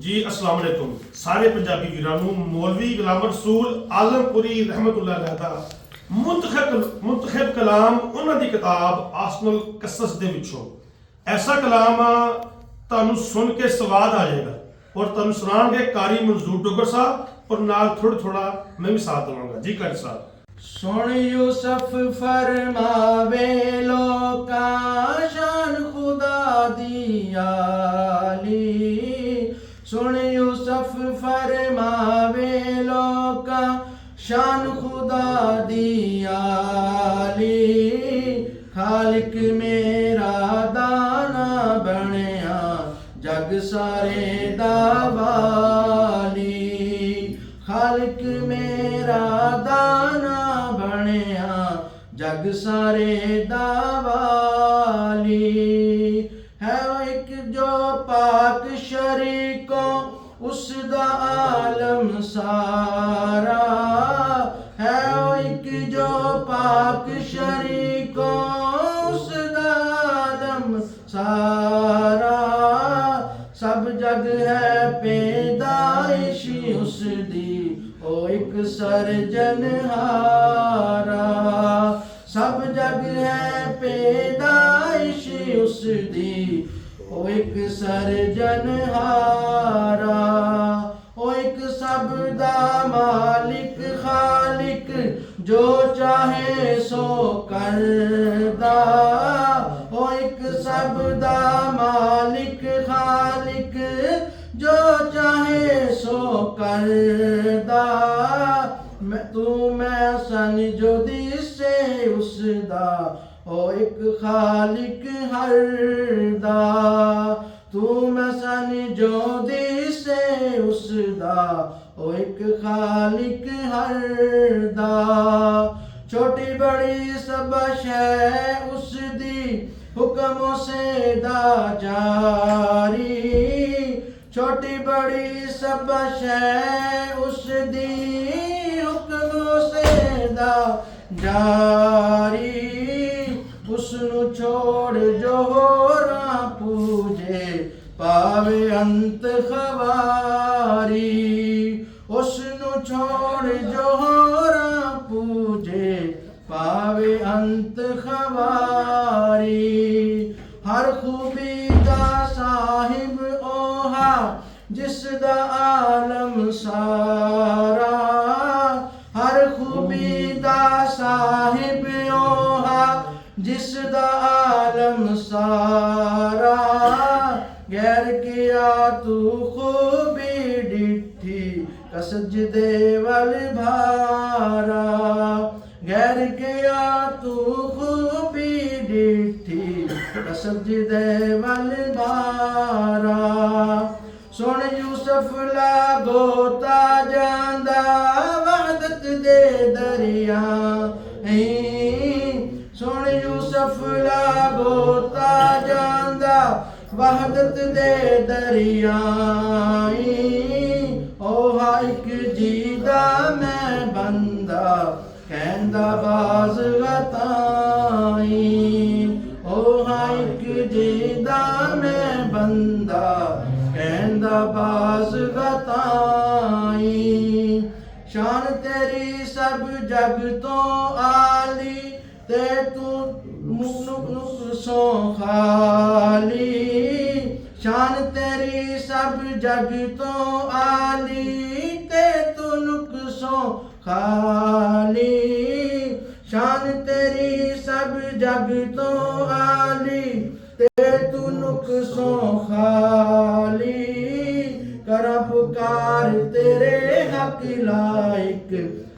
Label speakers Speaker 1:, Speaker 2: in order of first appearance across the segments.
Speaker 1: जी अस्सलाम वालेकुम सारे पंजाबी वीरां नूं मौलवी गुलाम रसूल आलमपुरी रहमतुल्लाह अलैह दा मुंतखब कलाम उन्हां दी किताब आसनल कसस दे विचों ऐसा कलाम तुहानूं सुन के स्वाद आ जाएगा और तुहानूं सुनाणगे कारी मंजूर डोगर साहब और नाल थोड़ा मैं भी साथ देवांगा। जी कारी साहब।
Speaker 2: सुन यूसुफ फरमावे लोका शान खुदा दी आली। सुन यूसुफ फरमावे लोका शान खुदा दी आली। खालिक मेरा दाना बनया जग सारे दा वाली। खालिक मेरा दाना बनया जग सारे दा वाली। है एक जो पाक शरीकों उसदा आलम सारा। है एक जो पाक शरीकों उसदा आलम सारा। सब जग है पैदाइशी उसदी ओ एक सर्जनहारा। सब जग है पैदाइशी उसदी ओ एक सर्जनहारा। ओ एक सब दा मालिक खालिक जो चाहे सो करदा। ओ एक सब दा मालिक खालिक जो चाहे सो करदा। मैं सन जो दिसे उसदा ओ एक खालिक हरदा। तू मैं सन जो दिसे उसदा ओ एक खालिक हरदा। छोटी बड़ी सब शै उसदी हुक्मों से दा जारी। छोटी बड़ी सब शै उसदी हुक्मों से दा जारी। उसनु छोड़ जो होरा पूजे पावे अंत खवारी। उसनु छोड़ जो होरा पूजे पावे अंत खवारी। हर खूबी दा साहिब ओहा जिसदा आलम सारा। हर खूबी दा साहिब ओहा जिसदा आलम सारा। गैर किया तू खूबी डिठी कसज दे वल भारा। गैर किया तू खूबी डिठी कसज दे वल भारा। सुन यूसुफ लागोता जांदा वहदत दे दरिया। सुन यूसुफ लागोता जांदा वहदत दे दरिया। ओहा एक जीदा मैं बंदा कहंदा बाज गताई। ओहा एक जीदा मैं बंदा कहंदा बाज गताई। शान तेरी सब जग तो आली ते तू मुख सो खाली। शान तेरी सब जग तो आली ते तू नुक सो खाली। शान तेरी सब जग तो आली ते तू नुक सो खाली। कर पुकार तेरे हक लायक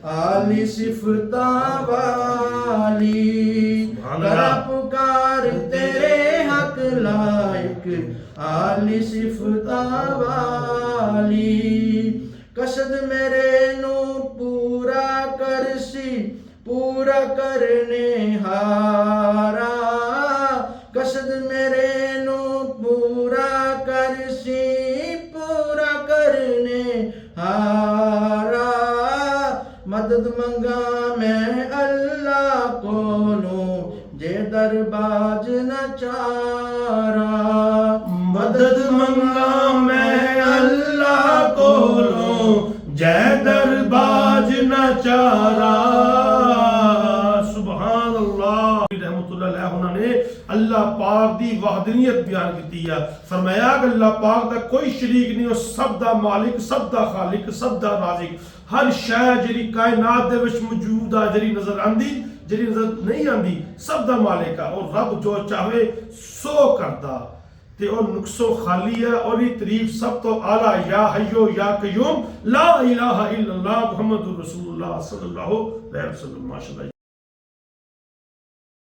Speaker 2: आली सिफता वाली। कर पुकार तेरे हक लायक आली सिफता वाली। कसद मेरे नू पूरा करसी पूरा करने हारा। कसद मेरे नू पूरा करसी पूरा करने हारा। मदद मंगा मैं अल्लाह कोलों जे दरबाज न चारा।
Speaker 1: मदद मंगा मैं अल्लाह ਹੈ ਉਹਨਾਂ ਨੇ ਅੱਲਾਹ ਪਾਕ ਦੀ ਵਹਦਨੀਅਤ ਬਿਆਨ ਕੀਤੀ ਹੈ। ਫਰਮਾਇਆ ਕਿ ਅੱਲਾਹ ਪਾਕ ਦਾ ਕੋਈ ਸ਼ਰੀਕ ਨਹੀਂ, ਉਹ ਸਭ ਦਾ ਮਾਲਿਕ, ਸਭ ਦਾ ਖਾਲਿਕ, ਸਭ ਦਾ ਰਾਜ਼ਿਕ। ਹਰ ਸ਼ੈ ਜਿਹੜੀ ਕਾਇਨਾਤ ਦੇ ਵਿੱਚ ਮੌਜੂਦ ਆ, ਜਿਹੜੀ ਨਜ਼ਰ ਆਂਦੀ, ਜਿਹੜੀ ਨਜ਼ਰ ਨਹੀਂ ਆਂਦੀ, ਸਭ ਦਾ ਮਾਲਿਕ ਆ। ਔਰ ਰੱਬ ਜੋ ਚਾਹੇ ਸੋ ਕਰਦਾ ਤੇ ਉਹ ਨੁਕਸੋ ਖਾਲੀ ਹੈ। और ये तारीफ सब तो आला या हय्यो या कय्यूम ला इलाहा इल्लल्लाह मुहम्मदुर रसूलुल्लाह सल्लल्लाहु अलैहि वसल्लम। माशाअल्लाह।